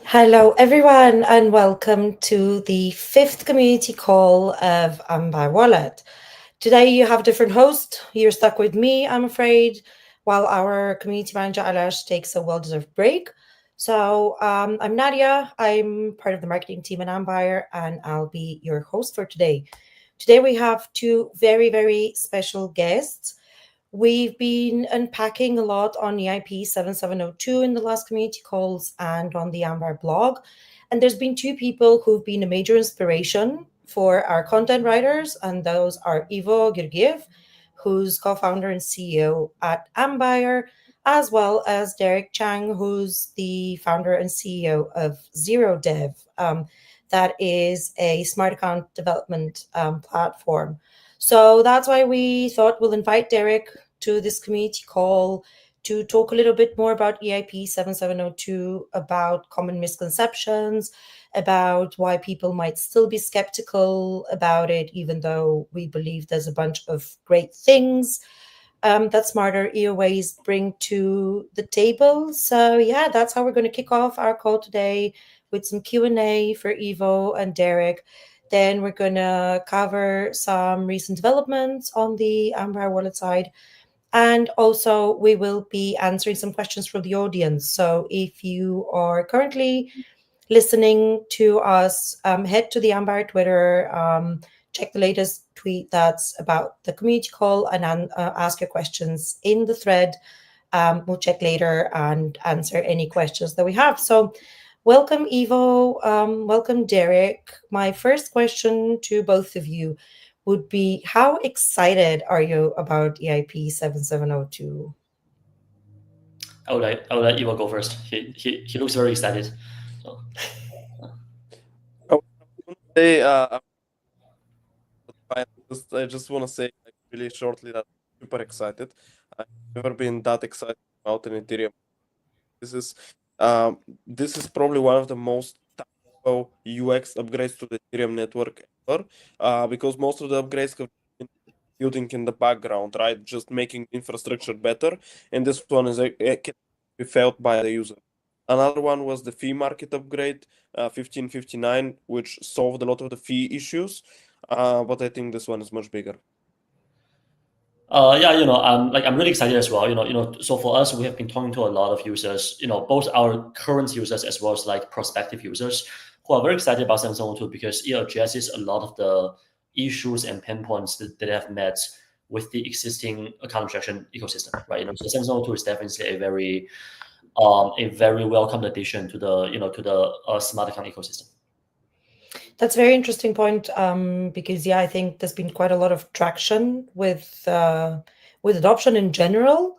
Hello, everyone, and welcome to the fifth community call of Ambire Wallet. Today, you have a different host. You're stuck with me, I'm afraid, while our community manager Alash takes a well deserved break. So, I'm Nadia. I'm part of the marketing team at Ambire, and I'll be your host for today. Today, we have two very, very special guests. We've been unpacking a lot on EIP 7702 in the last community calls and on the Ambire blog. And there's been two people who've been a major inspiration for our content writers, and those are Ivo Georgiev, who's co founder and CEO at Ambire, as well as Derek Chiang, who's the founder and CEO of ZeroDev. That is a smart account development platform. So that's why we thought we'll invite Derek to this community call to talk a little bit more about EIP 7702, about common misconceptions, about why people might still be skeptical about it, even though we believe there's a bunch of great things that smarter EOAs bring to the table. So yeah, that's how we're going to kick off our call today with some Q&A for Ivo and Derek. Then we're going to cover some recent developments on the Ambire Wallet side. And also, we will be answering some questions from the audience. So if you are currently listening to us, head to the Ambire Twitter, check the latest tweet that's about the community call, and ask your questions in the thread. We'll check later and answer any questions that we have. So, welcome, Ivo. Welcome, Derek. My first question to both of you would be, how excited are you about EIP 7702? I will let Ivo go first. He looks very excited. So I was gonna say, I just want to say really shortly that I'm super excited. I've never been that excited about an Ethereum. This is this is probably one of the most tactical UX upgrades to the Ethereum network ever, because most of the upgrades have been building in the background, right? Just making infrastructure better, and this one is can be felt by the user. Another one was the fee market upgrade, 1559, which solved a lot of the fee issues. But I think this one is much bigger. yeah, I'm really excited as well. So for us, we have been talking to a lot of users. Both our current users as well as like prospective users who are very excited about 7702 because it addresses a lot of the issues and pain points that they have met with the existing account abstraction ecosystem, right? So 7702 is definitely a very welcome addition to the smart account ecosystem. That's a very interesting point, because yeah, I think there's been quite a lot of traction with adoption in general,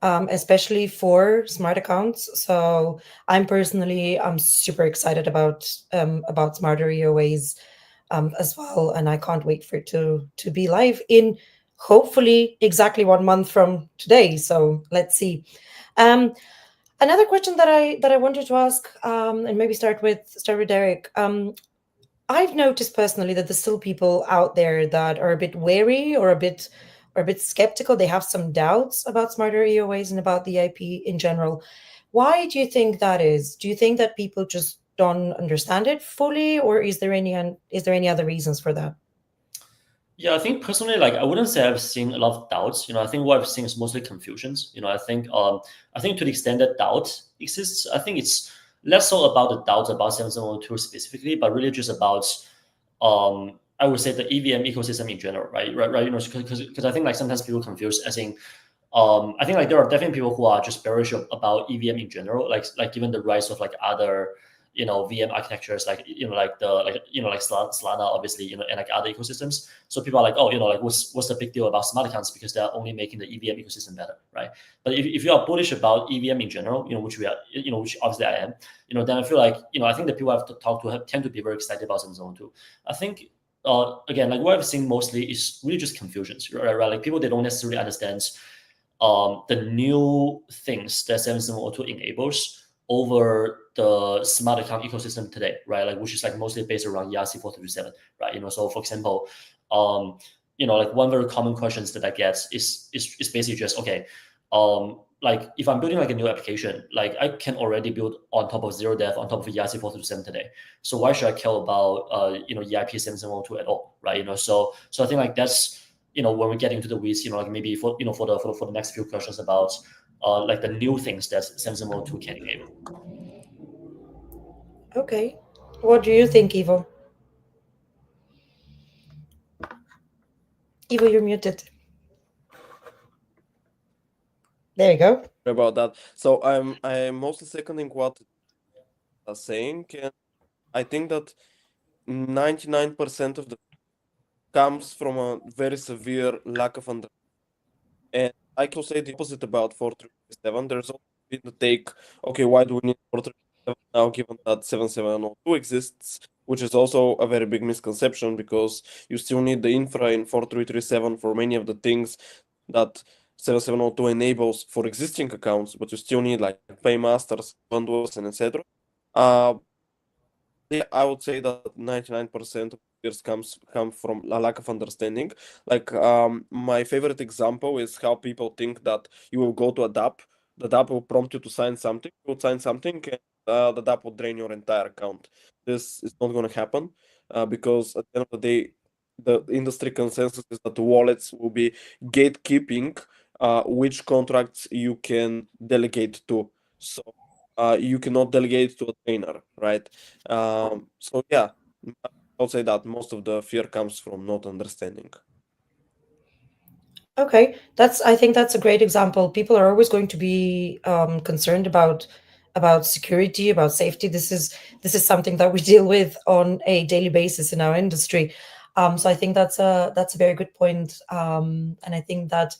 especially for smart accounts. So I'm super excited about smarter EOAs as well, and I can't wait for it to be live in hopefully exactly 1 month from today. So let's see. Um, Another question that I wanted to ask, and maybe start with Derek. I've noticed personally that there's still people out there that are a bit wary or a bit skeptical. They have some doubts about smarter EOAs and about the IP in general. Why do you think that is? Do you think that people just don't understand it fully, or is there any other reasons for that? Yeah, I think personally, like I wouldn't say I've seen a lot of doubts. I think what I've seen is mostly confusions. I think to the extent that doubt exists, I think it's less so about the doubts about 7702 specifically, but really just about I would say the EVM ecosystem in general, right? Right. Because I think like sometimes people confuse as in I think like there are definitely people who are just bearish about EVM in general, like given the rise of like other VM architectures, like like Solana, obviously, and like other ecosystems. So people are like, oh, like what's the big deal about smart accounts because they're only making the EVM ecosystem better, right? But if you are bullish about EVM in general, which we are, which obviously I am, then I feel like I think the people I've talked to tend to be very excited about Zone too. I think again, like what I've seen mostly is really just confusions, right? Like people, they don't necessarily understand the new things that 7702 enables over the smart account ecosystem today, right? Like which is like mostly based around ERC 437, right? So for example, like one very common questions that I get is basically just okay, like if I'm building like a new application, like I can already build on top of ZeroDev, on top of EIC 427 today. So why should I care about EIP 7702 at all, right? So I think like that's when we get into the weeds, like maybe for for the next few questions about like the new things that 7702 can enable. Okay. What do you think, Ivo? Ivo, you're muted. There you go. About that. So I'm mostly seconding what are saying, and I think that 99% of the comes from a very severe lack of understanding. And I can say the opposite about 4337. There's also been the take, okay, why do we need 4337 now given that 7702 exists, which is also a very big misconception because you still need the infra in 4337 for many of the things that 7702 enables for existing accounts, but you still need like paymasters, bundles, and etc. Yeah, I would say that 99% of fears come from a lack of understanding. Like my favorite example is how people think that you will go to a DApp, the DApp will prompt you to sign something, you will sign something, and the DApp will drain your entire account. This is not going to happen because at the end of the day, the industry consensus is that the wallets will be gatekeeping which contracts you can delegate to. So you cannot delegate to a trainer, right? So yeah, I'll say that most of the fear comes from not understanding. Okay, I think that's a great example. People are always going to be concerned about security, about safety. This is something that we deal with on a daily basis in our industry. So I think that's a very good point. And I think that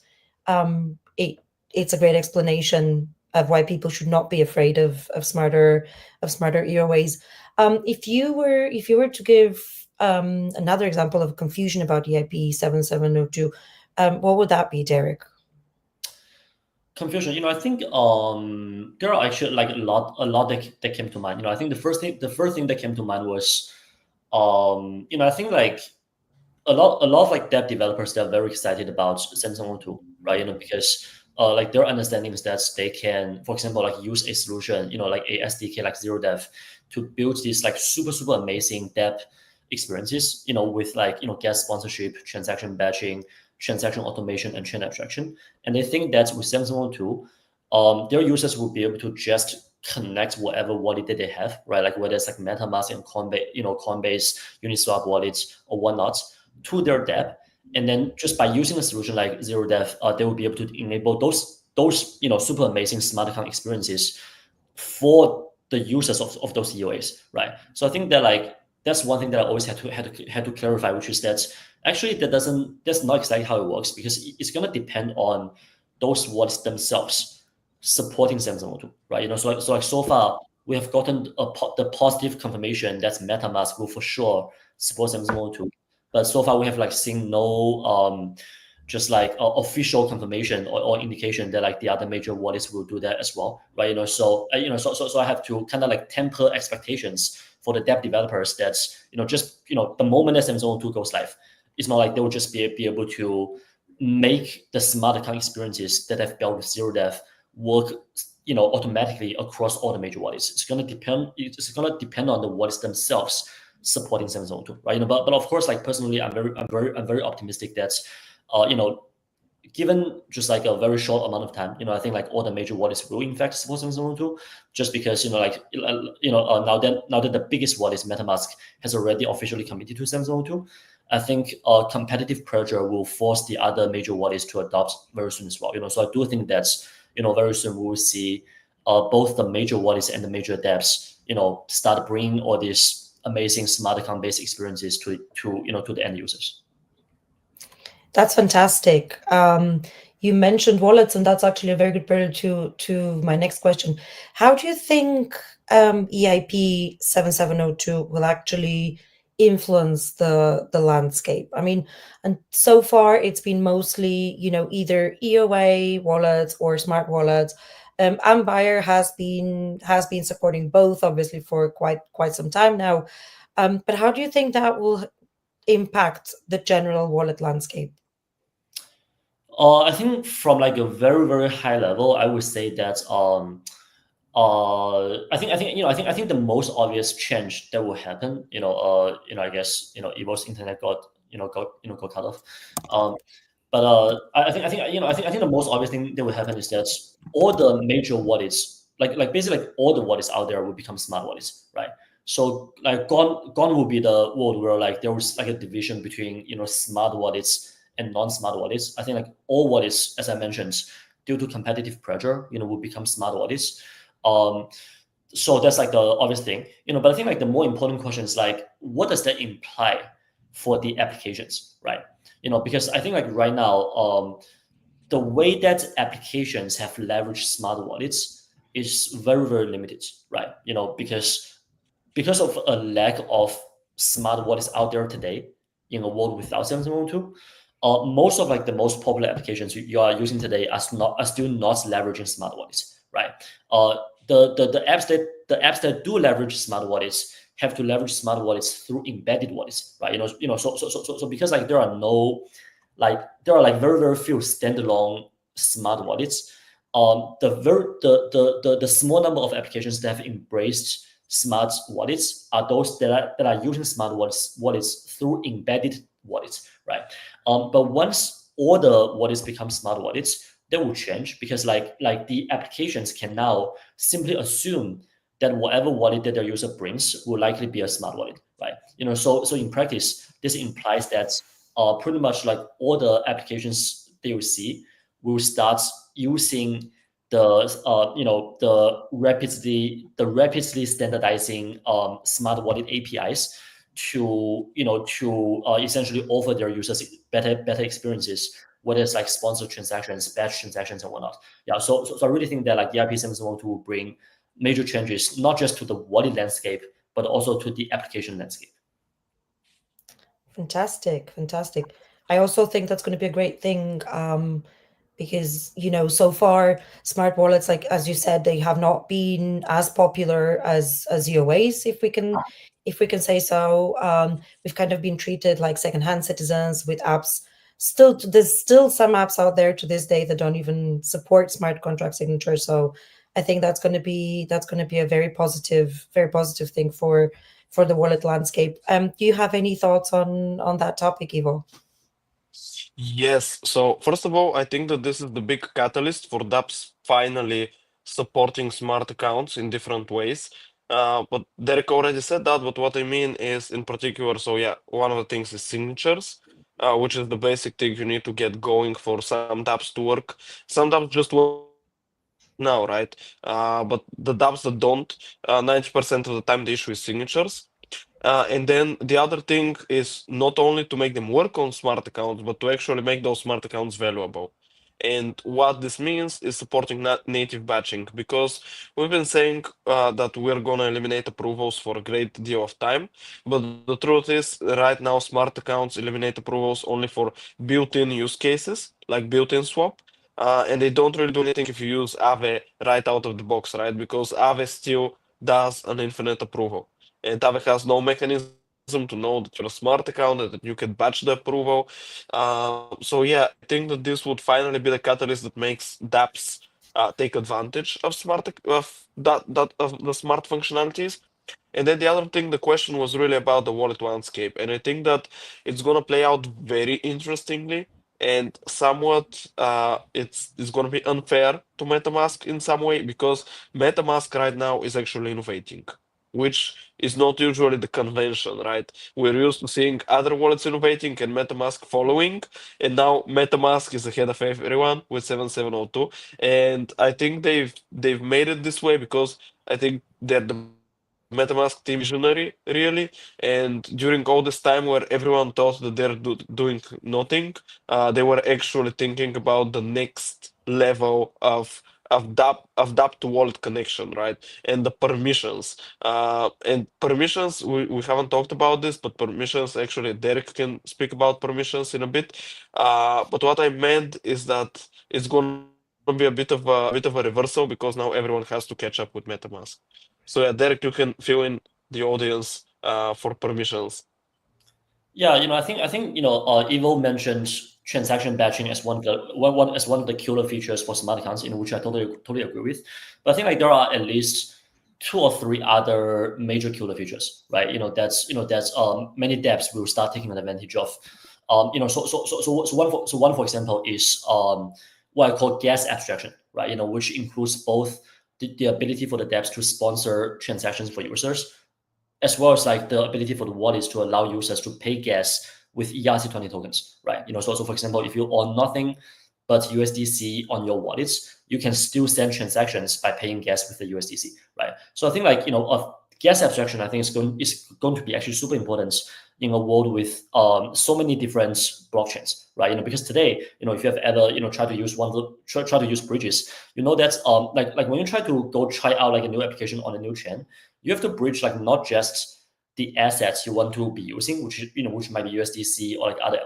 it's a great explanation of why people should not be afraid of smarter EOAs. If you were to give another example of confusion about EIP 7702, what would that be, Derek? Confusion, I think there are actually like a lot that came to mind. I think the first thing that came to mind was I think like a lot of like dev developers, they're very excited about Samsung 2, right? Because like their understanding is that they can, for example, like use a solution, like a SDK like ZeroDev to build these like super super amazing dev experiences, with like guest sponsorship, transaction batching, transaction automation, and chain abstraction. And they think that with Samsung 2, their users will be able to just connect whatever wallet that they have, right? Like whether it's like MetaMask and Coinbase, Uniswap wallets or whatnot, to their dev, and then just by using a solution like ZeroDev, they will be able to enable those super amazing smart account experiences for the users of those EOAs, right? So I think that like that's one thing that I always had to clarify, which is that actually that's not exactly how it works, because it's gonna depend on those wallets themselves supporting Samsung 2, right? So far we have gotten the positive confirmation that MetaMask will for sure support Samsung 2, but so far we have like seen no just like official confirmation or indication that like the other major wallets will do that as well, right? So I have to kind of like temper expectations for the dev developers. That's just the moment that Samsung 2 goes live, it's not like they will just be able to make the smart account experiences that I've built with ZeroDev work automatically across all the major wallets. It's gonna depend on the wallets themselves supporting Samsung 2, right? But of course, like personally, I'm very optimistic that given just like a very short amount of time, I think like all the major wallets will in fact support Samsung 2, just because now that the biggest wallet, MetaMask, has already officially committed to Samsung 2, I think competitive pressure will force the other major wallets to adopt very soon as well. So I do think that very soon we will see both the major wallets and the major dApps start bringing all these amazing smart account based experiences to the end users. That's fantastic. You mentioned wallets, and that's actually a very good bridge to my next question. How do you think EIP 7702 will actually influence the landscape? I mean, and so far it's been mostly, either EOA wallets or smart wallets. Ambire has been supporting both, obviously, for quite some time now. But how do you think that will impact the general wallet landscape? I think from like a very very high level, I would say that I think the most obvious change that will happen, I guess, Evo's internet got cut off. But I think the most obvious thing that will happen is that all the major wallets, like basically like all the wallets out there will become smart wallets, right? So like gone will be the world where like there was like a division between smart wallets and non-smart wallets. I think like all wallets, as I mentioned, due to competitive pressure, will become smart wallets. Um, so that's like the obvious thing, but I think like the more important question is like, what does that imply for the applications, right? Because I think like right now, the way that applications have leveraged smart wallets is very very limited, right? Because of a lack of smart wallets out there today in a world without 1702, most of like the most popular applications you are using today are still not leveraging smart wallets, right? Uh, the apps that do leverage smart wallets have to leverage smart wallets through embedded wallets, right? So because like there are like very very few standalone smart wallets. The small number of applications that have embraced smart wallets are those that are using smart wallets through embedded wallets, right? But once all the wallets become smart wallets, that will change because like the applications can now simply assume that whatever wallet that their user brings will likely be a smart wallet, right? So in practice, this implies that pretty much like all the applications they will see will start using the rapidly standardizing smart wallet APIs to essentially offer their users better experiences, whether it's like sponsored transactions, batch transactions, and whatnot. Yeah, so I really think that like ERP 712 will bring major changes not just to the wallet landscape but also to the application landscape. Fantastic, fantastic. I also think that's going to be a great thing, because so far smart wallets, like as you said, they have not been as popular as UOAs, if we can say so. We've kind of been treated like secondhand citizens with apps. There's still some apps out there to this day that don't even support smart contract signature. So I think that's going to be a very positive thing for the wallet landscape. Do you have any thoughts on that topic, Ivo? Yes. So first of all, I think that this is the big catalyst for dApps finally supporting smart accounts in different ways. But Derek already said that, but what I mean is in particular, so yeah, one of the things is signatures, which is the basic thing you need to get going for some dApps to work. Some dApps just work now, right? But the dApps that don't, 90% of the time the issue is signatures. And then the other thing is not only to make them work on smart accounts, but to actually make those smart accounts valuable. And what this means is supporting native batching because we've been saying that we're going to eliminate approvals for a great deal of time. But the truth is, right now, smart accounts eliminate approvals only for built in use cases, like built in swap. And they don't really do anything if you use Aave right out of the box, right? Because Aave still does an infinite approval. And Aave has no mechanism to know that you're a smart account and that you can batch the approval. So yeah, I think that this would finally be the catalyst that makes dApps take advantage of of the smart functionalities. And then the other thing, the question was really about the wallet landscape, and I think that it's gonna play out very interestingly, and somewhat it's gonna be unfair to MetaMask in some way because MetaMask right now is actually innovating, which is not usually the convention, right? We're used to seeing other wallets innovating and MetaMask following, and now MetaMask is ahead of everyone with 7702. And I think they've made it this way because I think they're the MetaMask team is visionary, really. And during all this time where everyone thought that they're doing nothing, they were actually thinking about the next level of dApp to wallet connection, right? And the permissions. And permissions, we haven't talked about this, but permissions, actually, Derek can speak about permissions in a bit. But what I meant is that it's going to be a bit of a reversal because now everyone has to catch up with MetaMask. So yeah, Derek, you can fill in the audience for permissions. Yeah, I think Ivo mentioned transaction batching as one of the killer features for smart accounts, which I totally agree with. But I think like there are at least two or three other major killer features, right? That's many dApps will start taking advantage of. One for example is what I call gas abstraction, right? Which includes both the ability for the dApps to sponsor transactions for users, as well as like the ability for the wallets to allow users to pay gas with ERC20 tokens, right? So for example, if you own nothing but USDC on your wallets, you can still send transactions by paying gas with the USDC, right? So I think like a gas abstraction, I think is going to be actually super important in a world with so many different blockchains, right? Because today, if you have ever tried to use try to use bridges, that like when you try to go try out like a new application on a new chain, you have to bridge like not just the assets you want to be using, which might be USDC or like other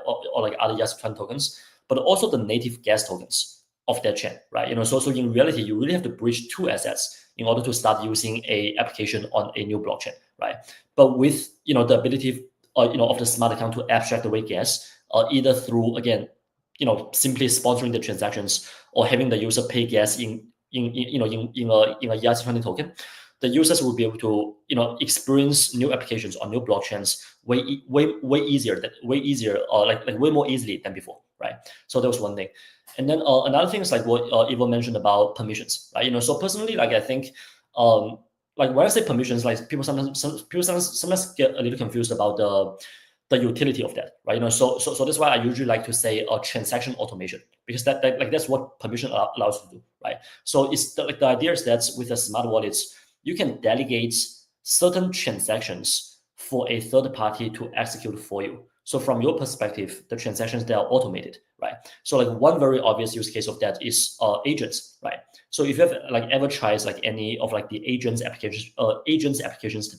ERC20 tokens, but also the native gas tokens of that chain, right? So in reality, you really have to bridge two assets in order to start using a application on a new blockchain, right? But with the ability of the smart account to abstract away gas, either through again simply sponsoring the transactions or having the user pay gas in a ERC20 token, the users will be able to experience new applications on new blockchains way easier or like way more easily than before, right? So that was one thing. And then another thing is like what Ivo mentioned about permissions, right? So personally, like I think like when I say permissions, like people sometimes get a little confused about the utility of that, right? So that's why I usually like to say transaction automation, because that's what permission allows you to do, right? So it's the idea is that with the smart wallets, you can delegate certain transactions for a third party to execute for you. So from your perspective, the transactions, they are automated, right? So like one very obvious use case of that is agents, right? So if you have like ever tried like any of like the agents applications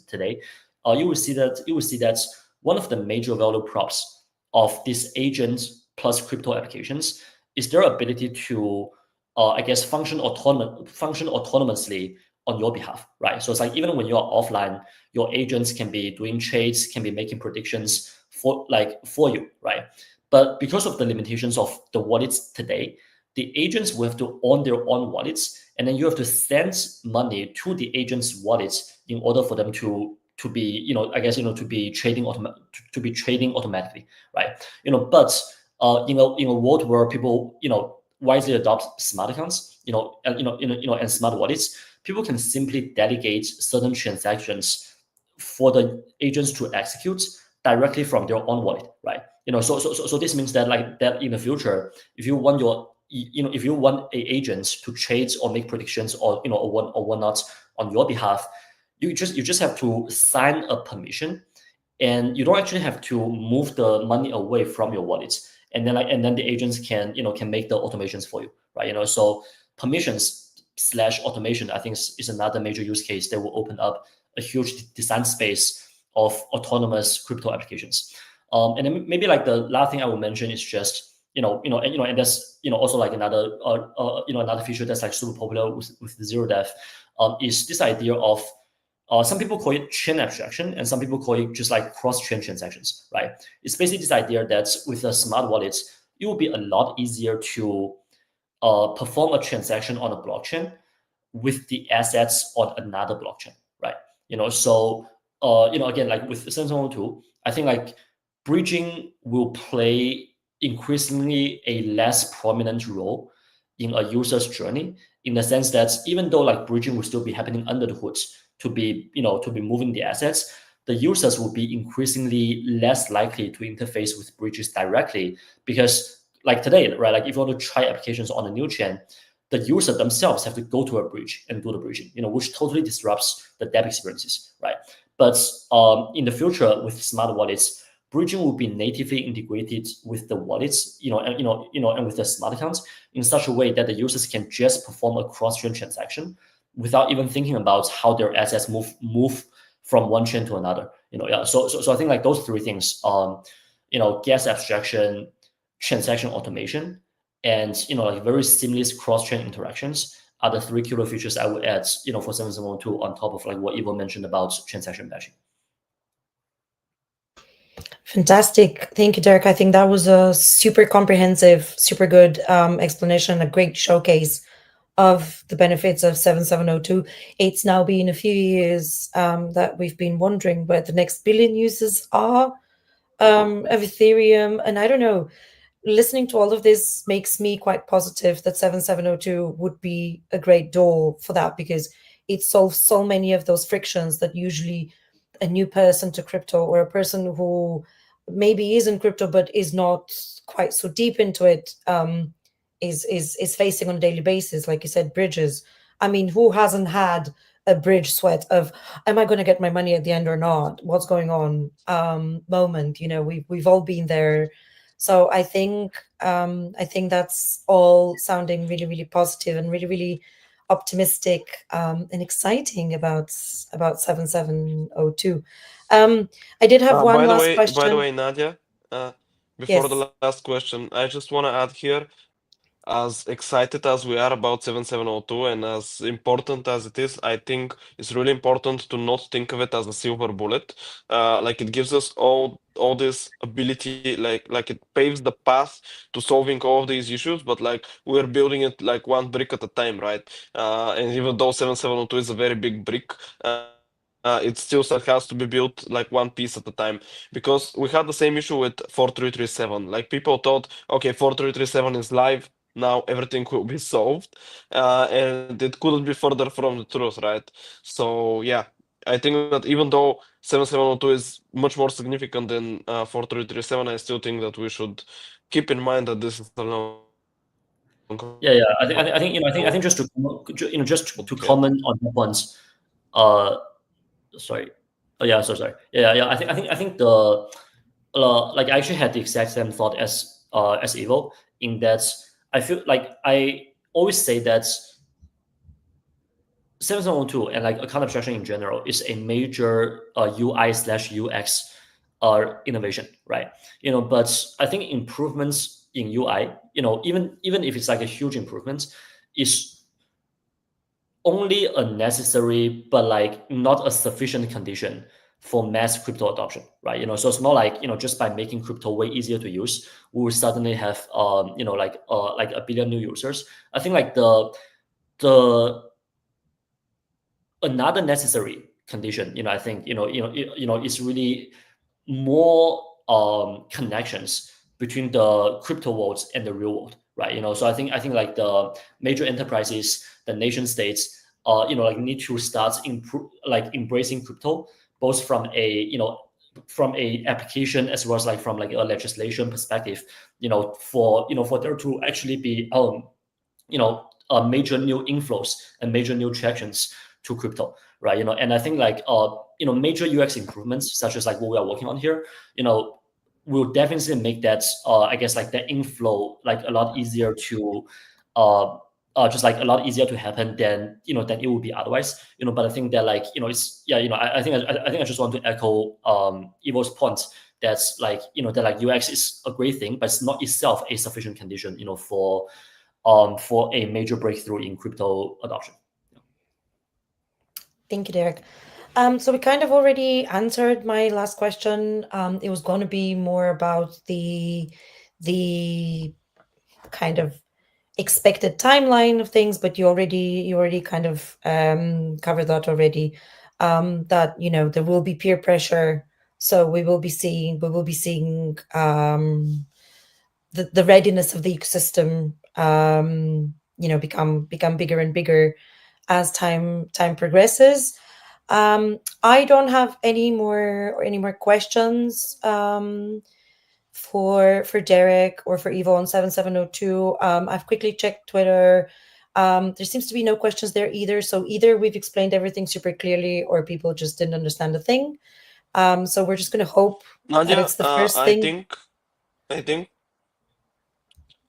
today, you will see that one of the major value props of these agents plus crypto applications is their ability to I guess function autonomously on your behalf, right? So it's like even when you're offline, your agents can be doing trades, can be making predictions for you, right? But because of the limitations of the wallets today, the agents will have to own their own wallets, and then you have to send money to the agents' wallets in order for them to be, to be trading automatically, right? But in a world where people wisely adopt smart accounts, and smart wallets, people can simply delegate certain transactions for the agents to execute directly from their own wallet, right? So this means that like that in the future, if you want if you want a agent to trade or make predictions or or whatnot on your behalf, you just have to sign a permission, and you don't actually have to move the money away from your wallets, and then the agents can make the automations for you, right? So permissions slash automation, I think is another major use case that will open up a huge design space of autonomous crypto applications. And then maybe like the last thing I will mention is just and that's also like another feature that's like super popular with the ZeroDev, is this idea of some people call it chain abstraction, and some people call it just like cross-chain transactions, right? It's basically this idea that with the smart wallets, it will be a lot easier to perform a transaction on a blockchain with the assets on another blockchain, right? So again, like with Sentinel-2, I think like bridging will play increasingly a less prominent role in a user's journey, in the sense that even though like bridging will still be happening under the hood to be moving the assets, the users will be increasingly less likely to interface with bridges directly, because like today, right, like if you want to try applications on a new chain, the user themselves have to go to a bridge and do the bridging, which totally disrupts the dApp experiences, right? But in the future with smart wallets, bridging will be natively integrated with the wallets, and with the smart accounts in such a way that the users can just perform a cross-chain transaction without even thinking about how their assets move from one chain to another. Yeah. So I think like those three things, gas abstraction, transaction automation, and like very seamless cross-chain interactions are the three killer features I would add, for 7.7.2 on top of like what Ivo mentioned about transaction batching. Fantastic. Thank you, Derek. I think that was a super comprehensive, super good explanation, a great showcase of the benefits of 7702. It's now been a few years that we've been wondering where the next billion users are of Ethereum. And I don't know, listening to all of this makes me quite positive that 7702 would be a great door for that, because it solves so many of those frictions that usually a new person to crypto, or a person who maybe is in crypto but is not quite so deep into it, is facing on a daily basis. Like you said, bridges. I mean, who hasn't had a bridge sweat of, am I going to get my money at the end or not? What's going on? Moment. You know, we've all been there. So I think that's all sounding really, really positive and really, really optimistic and exciting about 7702. I did have one last By the question. way, Nadia, before Yes. the last question, I just want to add here, as excited as we are about 7702 and as important as it is, I think it's really important to not think of it as a silver bullet. Like it gives us all this ability, like it paves the path to solving all of these issues, but like we're building it like one brick at a time, right? And even though 7702 is a very big brick, it still has to be built like one piece at a time, because we had the same issue with 4337. Like people thought, okay, 4337 is live, now everything will be solved, and it couldn't be further from the truth, right? So yeah, I think that even though 7702 is much more significant than 4337, I still think that we should keep in mind that this is a long Yeah. I think I think just to just to okay. comment on that ones. Uh, sorry. Oh yeah, so sorry. Yeah. I think the like I actually had the exact same thought as Evo, in that I feel like I always say that 7702 and like account abstraction in general is a major UI/UX innovation, right? But I think improvements in UI, even if it's like a huge improvement, is only a necessary but like not a sufficient condition for mass crypto adoption, right? So it's not like just by making crypto way easier to use, we will suddenly have like a billion new users. I think like the another necessary condition, I think is really more connections between the crypto worlds and the real world, right? So I think like the major enterprises, the nation states, like need to start like embracing crypto, both from a application as well as like from like a legislation perspective, for there to actually be major new inflows and major new tractions to crypto, right? And I think like major UX improvements such as like what we are working on here, will definitely make that I guess like the inflow like a lot easier to uh, just like a lot easier to happen than it would be otherwise. But I think that like it's yeah I think I just want to echo Ivo's point that's like that like UX is a great thing, but it's not itself a sufficient condition for a major breakthrough in crypto adoption. Thank you, Derek. So we kind of already answered my last question. It was going to be more about the kind of expected timeline of things, but you already kind of covered that already. That there will be peer pressure, so we will be seeing the readiness of the ecosystem become bigger and bigger as time progresses. I don't have any more questions for Derek or for Evo on 7702. I've quickly checked Twitter. There seems to be no questions there either. So either we've explained everything super clearly, or people just didn't understand the thing. So we're just going to hope that Nadia, it's the first thing. I think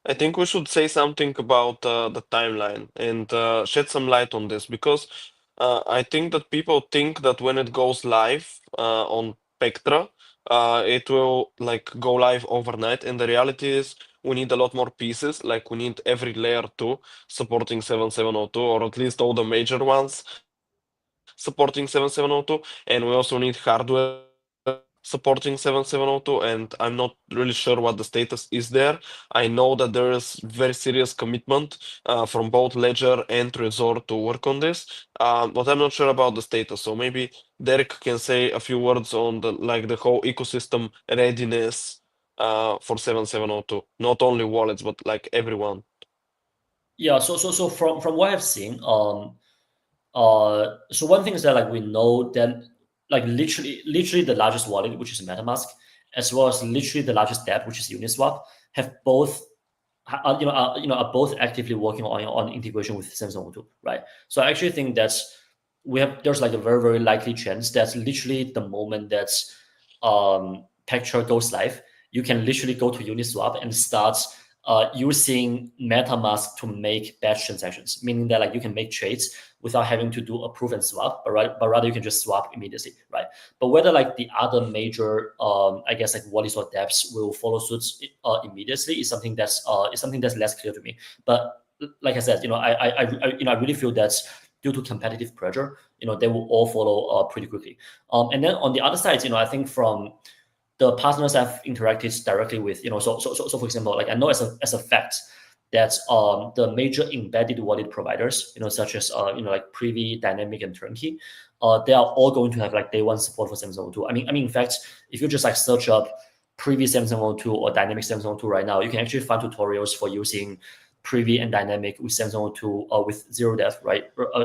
I think we should say something about the timeline and shed some light on this, because I think that people think that when it goes live on Pectra, it will like go live overnight. And the reality is we need a lot more pieces. Like we need every layer 2 supporting 7702, or at least all the major ones supporting 7702, and we also need hardware supporting 7702, and I'm not really sure what the status is there. I know that there is very serious commitment from both Ledger and Trezor to work on this, but I'm not sure about the status. So maybe Derek can say a few words on the whole ecosystem readiness for 7702, not only wallets but like everyone. Yeah, so from what I've seen, so one thing is that like we know that like literally the largest wallet, which is MetaMask, as well as literally the largest dApp, which is Uniswap, have both are both actively working on integration with Samsung, right? So I actually think there's like a very likely chance that literally the moment that Picture goes live, you can literally go to Uniswap and start using MetaMask to make batch transactions, meaning that like you can make trades without having to do a proof and swap, but rather you can just swap immediately, right? But whether like the other major, I guess like wallets or dApps will follow suit immediately is something that's less clear to me. But like I said, I really feel that due to competitive pressure, they will all follow pretty quickly. And then on the other side, I think from the partners I've interacted directly with, so for example, like I know as a fact that the major embedded wallet providers, such as like Privy, Dynamic, and Turnkey, they are all going to have like day one support for Samsung 02. I mean, in fact, if you just like search up Privy Samsung 02 or Dynamic Samsung 02 right now, you can actually find tutorials for using Privy and Dynamic with Samsung 02 with ZeroDev, right?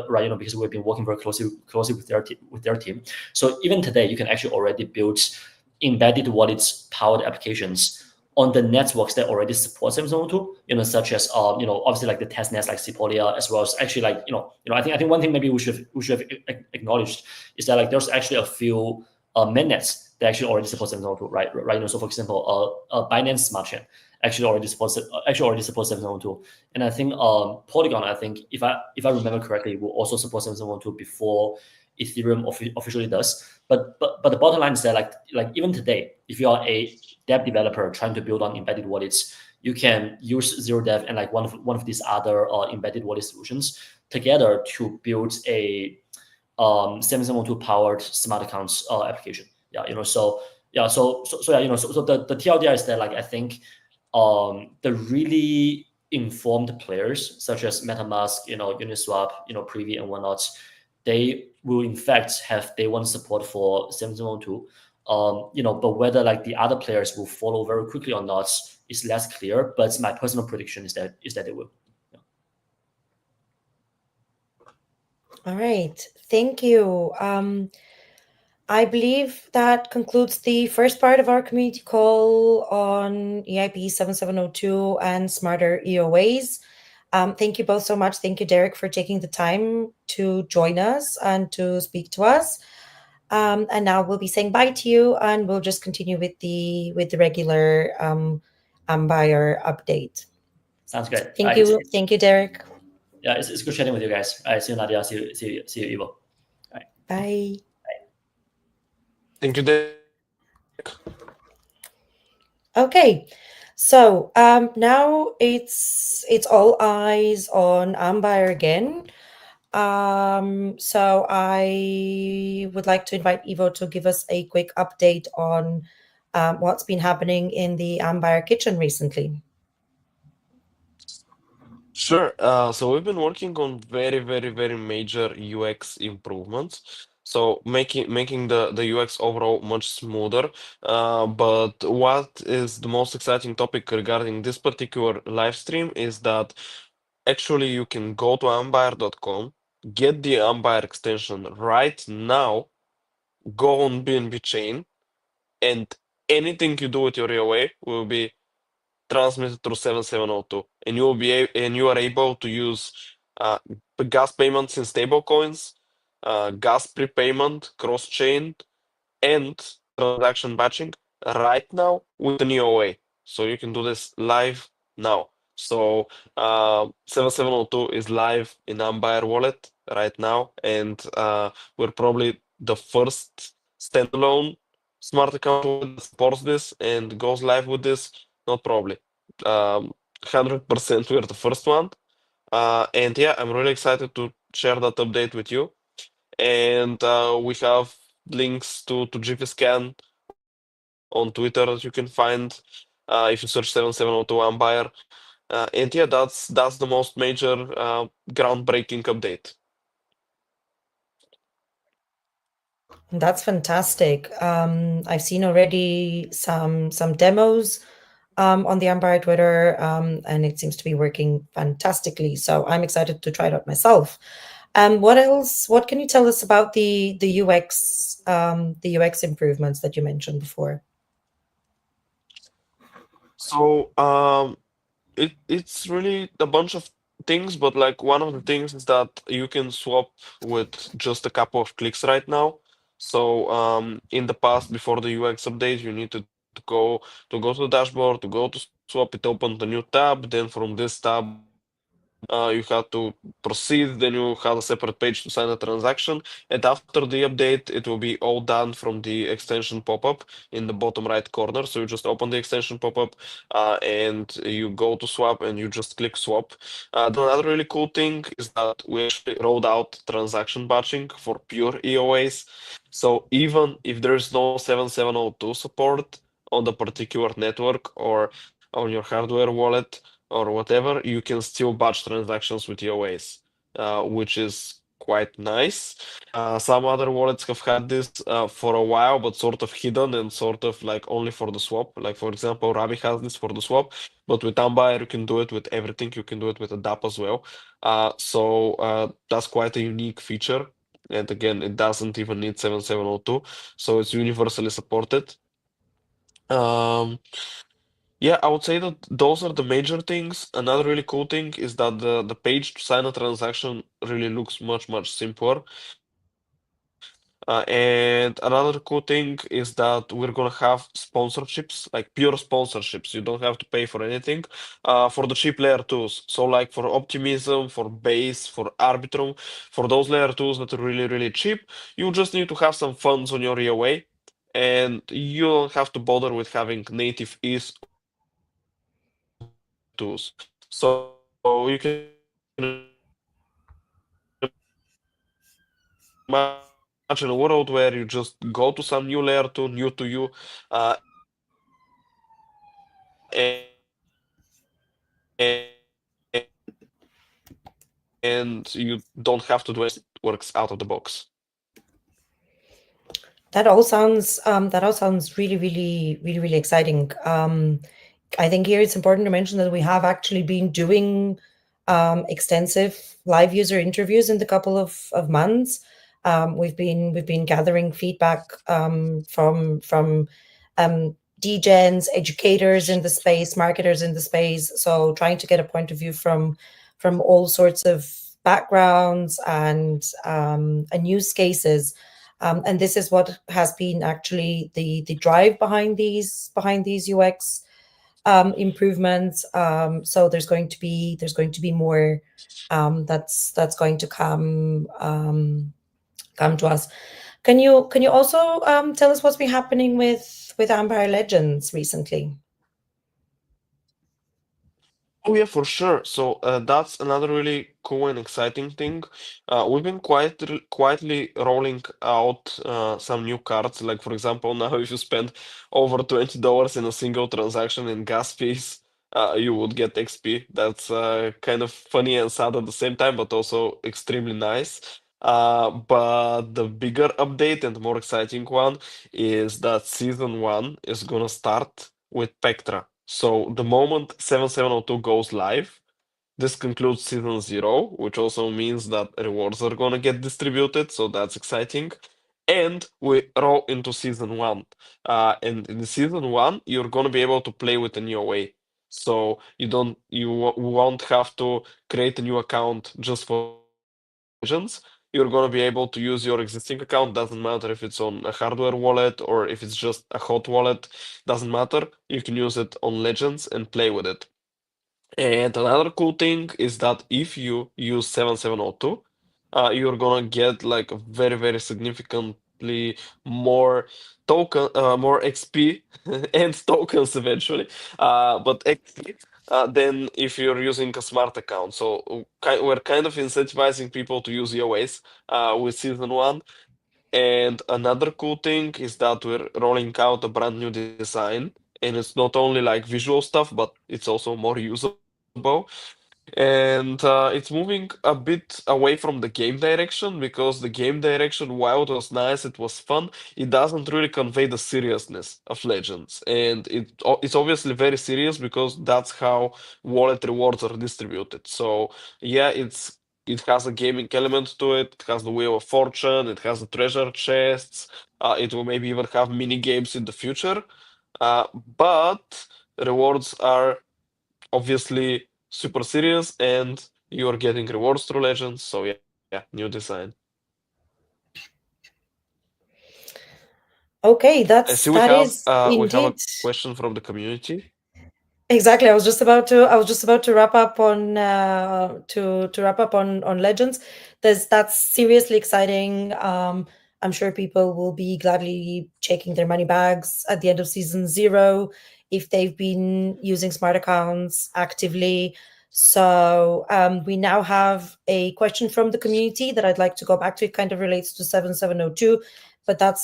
Right, because we've been working very closely with their team. So even today, you can actually already build embedded wallets powered applications on the networks that already support Samsung 02, such as obviously like the testnets like Sepolia, as well as actually like I think one thing maybe we should have acknowledged is that like there's actually a few mainnets that actually already support Samsung 02, right? So for example, Binance Smart Chain actually already supports Samsung 02, and I think Polygon, I think if I remember correctly, will also support Samsung 02 before Ethereum officially does. But the bottom line is that like even today, if you are a dev developer trying to build on embedded wallets, you can use ZeroDev and like one of these other embedded wallet solutions together to build a Samsung 02 powered smart accounts application. So the TLDR is that like I think the really informed players such as MetaMask, Uniswap, Privy and whatnot, they will in fact have day one support for Samsung 02. But whether like the other players will follow very quickly or not is less clear. But my personal prediction is that they will. All right, thank you. I believe that concludes the first part of our community call on EIP 7702 and smarter EOAs. Thank you both so much. Thank you, Derek, for taking the time to join us and to speak to us. And now we'll be saying bye to you, and we'll just continue with the regular Ambire update. Sounds great. Thank you. Thank you, Derek. Yeah, it's good chatting with you guys. See you, Nadia. See you, Ivo. Bye. Bye. Thank you, Derek. Okay, so now it's all eyes on Ambire again. So I would like to invite Ivo to give us a quick update on what's been happening in the Ambire kitchen recently. Sure. So we've been working on very major UX improvements. So making the UX overall much smoother. But what is the most exciting topic regarding this particular live stream is that actually you can go to ambire.com, get the Ambire extension right now, go on BNB chain, and anything you do with your EOA will be transmitted through 7702, and you are able to use gas payments in stablecoins, gas prepayment, cross chain, and transaction batching right now with an EOA. So you can do this live now. So 7702 is live in Ambire wallet right now, and we're probably the first standalone smart account wallet that supports this and goes live with this. Not probably. 100% we're the first one. And yeah, I'm really excited to share that update with you. And we have links to GPScan on Twitter that you can find if you search 7702 Ambire. And yeah, that's the most major groundbreaking update. That's fantastic. I've seen already some demos on the Ambire Twitter, and it seems to be working fantastically. So I'm excited to try it out myself. What else? What can you tell us about the UX improvements that you mentioned before? So it's really a bunch of things, but like one of the things is that you can swap with just a couple of clicks right now. So in the past, before the UX update, you need to go to the dashboard, to go to swap, it opened a new tab. Then from this tab, you had to proceed, then you had a separate page to sign a transaction. And after the update, it will be all done from the extension pop-up in the bottom right corner. So you just open the extension pop-up and you go to swap and you just click swap. The another really cool thing is that we actually rolled out transaction batching for pure EOAs. So even if there's no 7702 support on the particular network or on your hardware wallet, or whatever, you can still batch transactions with EOAs, which is quite nice. Some other wallets have had this for a while, but sort of hidden and sort of like only for the swap. Like for example, Ravi has this for the swap, but with Ambire you can do it with everything. You can do it with a DApp as well. So that's quite a unique feature. And again, it doesn't even need 7702, so it's universally supported. Um, yeah, I would say that those are the major things. Another really cool thing is that the page to sign a transaction really looks much simpler. And another cool thing is that we're gonna have sponsorships, like pure sponsorships. You don't have to pay for anything for the cheap layer tools. So like for Optimism, for Base, for Arbitrum, for those layer tools that are really cheap, you just need to have some funds on your EOA. And you don't have to bother with having native ETH or native tools. So you can imagine a world where you just go to some new layer tool, new to you, and you don't have to do anything. Works out of the box. That all sounds really exciting. I think here it's important to mention that we have actually been doing extensive live user interviews in the couple of months. We've been gathering feedback from degens, educators in the space, marketers in the space. So trying to get a point of view from all sorts of backgrounds and use cases. And this is what has been actually the drive behind these UX improvements. So there's going to be more that's going to come to us. Can you also tell us what's been happening with Ambire Legends recently? Oh yeah, for sure. So that's another really cool and exciting thing. We've been quietly rolling out some new cards. Like for example, now if you spend over $20 in a single transaction in gas fees, you would get XP. That's kind of funny and sad at the same time, but also extremely nice. But the bigger update and more exciting one is that season one is gonna start with Pectra. So the moment 7702 goes live, this concludes season zero, which also means that rewards are gonna get distributed, so that's exciting. And we roll into season one. And in season one, you're gonna be able to play with a new way. So you won't have to create a new account just for Legends. You're gonna be able to use your existing account. Doesn't matter if it's on a hardware wallet or if it's just a hot wallet. Doesn't matter. You can use it on Legends and play with it. And another cool thing is that if you use 7702, you're gonna get like a very significantly more more XP and tokens eventually, but XP than if you're using a smart account. So we're kind of incentivizing people to use EOAs with season one. And another cool thing is that we're rolling out a brand new design, and it's not only like visual stuff, but it's also more usable. And it's moving a bit away from the game direction because the game direction, while it was nice, it was fun, it doesn't really convey the seriousness of Legends. And it's obviously very serious because that's how wallet rewards are distributed. So yeah, it has a gaming element to it. It has the Wheel of Fortune. It has the treasure chests. It will maybe even have mini games in the future. But rewards are obviously super serious, and you're getting rewards through Legends. So yeah, new design. Okay, I see that is we have a indeed. question from the community. Exactly. I was just about to wrap up on to wrap up on Legends. That's seriously exciting. I'm sure people will be gladly checking their money bags at the end of season 0 if they've been using smart accounts actively. So we now have a question from the community that I'd like to go back to. It kind of relates to 7702, but that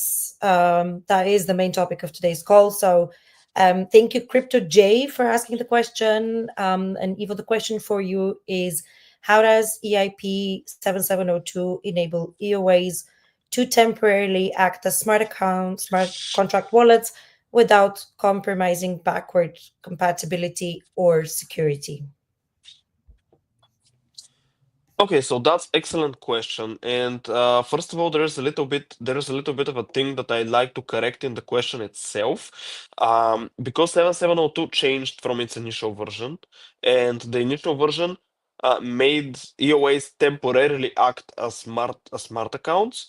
is the main topic of today's call. So thank you, Crypto J, for asking the question. And Ivo, the question for you is, how does EIP 7702 enable EOAs to temporarily act as smart contract wallets without compromising backward compatibility or security? Okay, so that's excellent question. And first of all, there is a little bit of a thing that I'd like to correct in the question itself. Because 7702 changed from its initial version, and the initial version made EOAs temporarily act as smart accounts.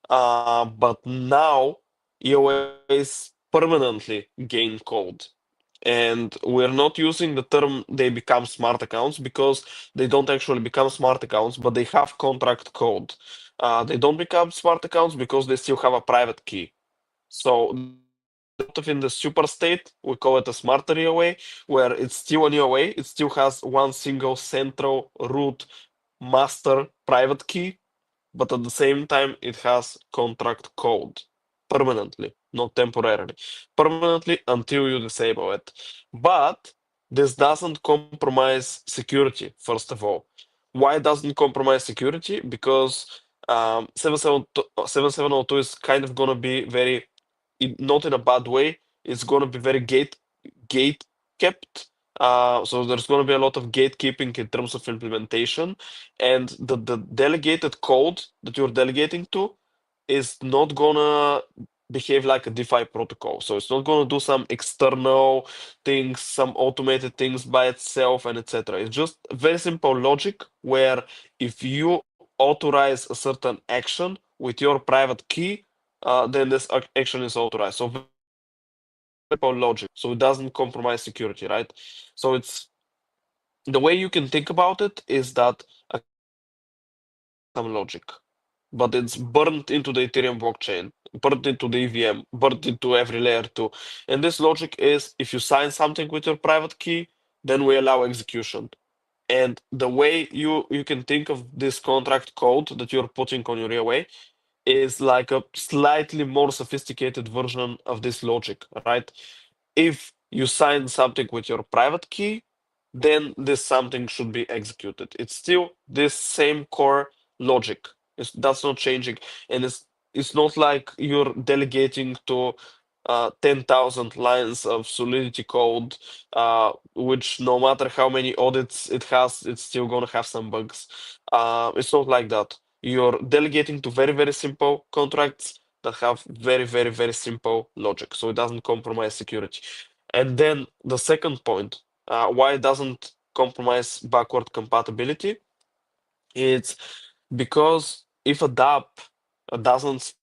But now EOAs permanently gain code. And we're not using the term they become smart accounts because they don't actually become smart accounts, but they have contract code. They don't become smart accounts because they still have a private key. So sort of in the super state, we call it a smarter EOA, where it's still an EOA. It still has one single central root master private key, but at the same time, it has contract code permanently, not temporarily. Permanently until you disable it. But this doesn't compromise security, first of all. Why doesn't compromise security? Because 7702 is kind of gonna be very, not in a bad way, it's gonna be very gate kept. So there's going to be a lot of gatekeeping in terms of implementation, and the delegated code that you're delegating to is not gonna behave like a DeFi protocol. So it's not gonna do some external things, some automated things by itself, and etc. It's just very simple logic where if you authorize a certain action with your private key, then this action is authorized. So very simple logic. So it doesn't compromise security, right? So it's the way you can think about it is that some logic, but it's burned into the Ethereum blockchain, burned into the EVM, burned into every layer too. And this logic is if you sign something with your private key, then we allow execution. And the way you can think of this contract code that you're putting on your EOA is like a slightly more sophisticated version of this logic, right? If you sign something with your private key, then this something should be executed. It's still this same core logic. That's not changing, and it's not like you're delegating to 10,000 lines of Solidity code, which no matter how many audits it has, it's still gonna have some bugs. It's not like that. You're delegating to very, very simple contracts that have very, very, very simple logic, so it doesn't compromise security. And then the second point, why it doesn't compromise backward compatibility, it's because if a dApp doesn't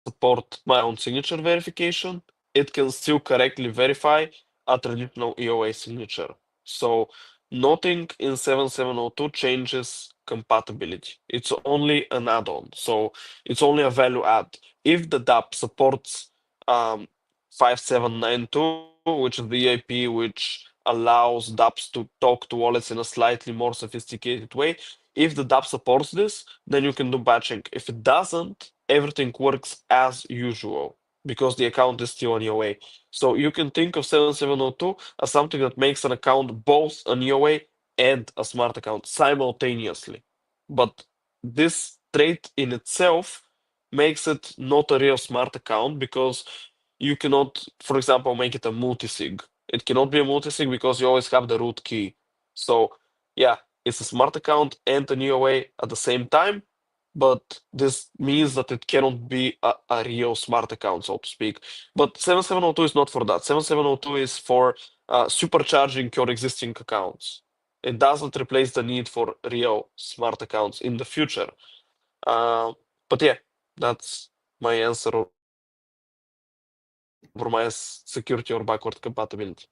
support my own signature verification, it can still correctly verify a traditional EOA signature. So nothing in 7702 changes compatibility. It's only an add-on. So it's only a value add. If the dApp supports 5792, which is the EIP which allows dApps to talk to wallets in a slightly more sophisticated way, if the dApp supports this, then you can do batching. If it doesn't, everything works as usual because the account is still on EOA. So you can think of 7702 as something that makes an account both an EOA and a smart account simultaneously. But this trait in itself makes it not a real smart account because you cannot, for example, make it a multisig. It cannot be a multisig because you always have the root key. So yeah, it's a smart account and an EOA at the same time, but this means that it cannot be a real smart account, so to speak. But 7702 is not for that. 7702 is for supercharging your existing accounts. It doesn't replace the need for real smart accounts in the future. But yeah, that's my answer over my security or backward compatibility.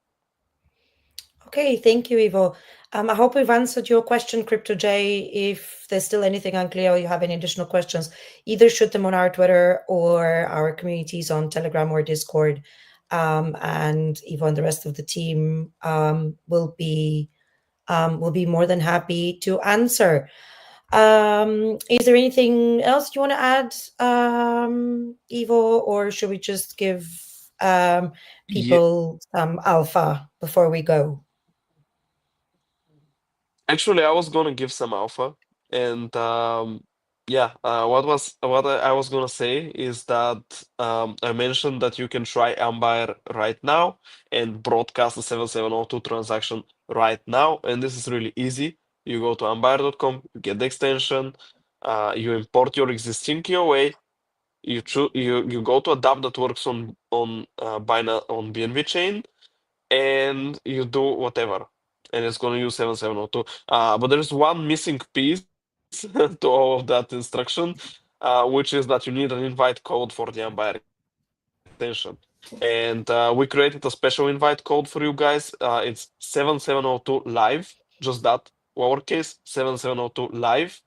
Okay, thank you, Ivo. I hope we've answered your question, CryptoJ. If there's still anything unclear or you have any additional questions, either shoot them on our Twitter or our communities on Telegram or Discord. And Ivo and the rest of the team will be more than happy to answer. Is there anything else you want to add, Ivo, or should we just give Yeah, people some alpha before we go? actually, I was gonna give some alpha, and yeah, what I was gonna say is that I mentioned that you can try Ambire right now and broadcast the 7702 transaction right now, and this is really easy. You go to ambire.com, you get the extension, you import your existing KOA, you go to a dApp that works on BNB chain, and you do whatever, and it's going to use 7702. But there's one missing piece to all of that instruction, which is that you need an invite code for the Ambire extension. And we created a special invite code for you guys. It's 7702 live, just that, lowercase 7702 live,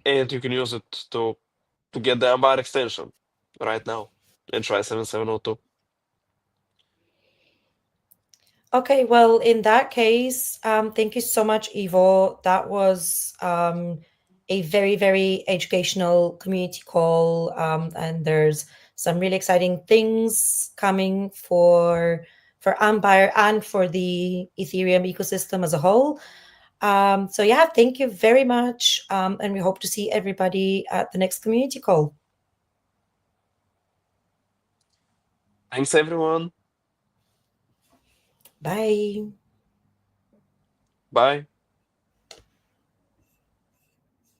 and you can use it to get the Ambire extension right now and try 7702. Okay, well, in that case, thank you so much, Ivo. That was a very, very educational community call, and there's some really exciting things coming for Ambire and for the Ethereum ecosystem as a whole. So yeah, thank you very much, and we hope to see everybody at the next community call. Thanks, everyone. Bye. Bye.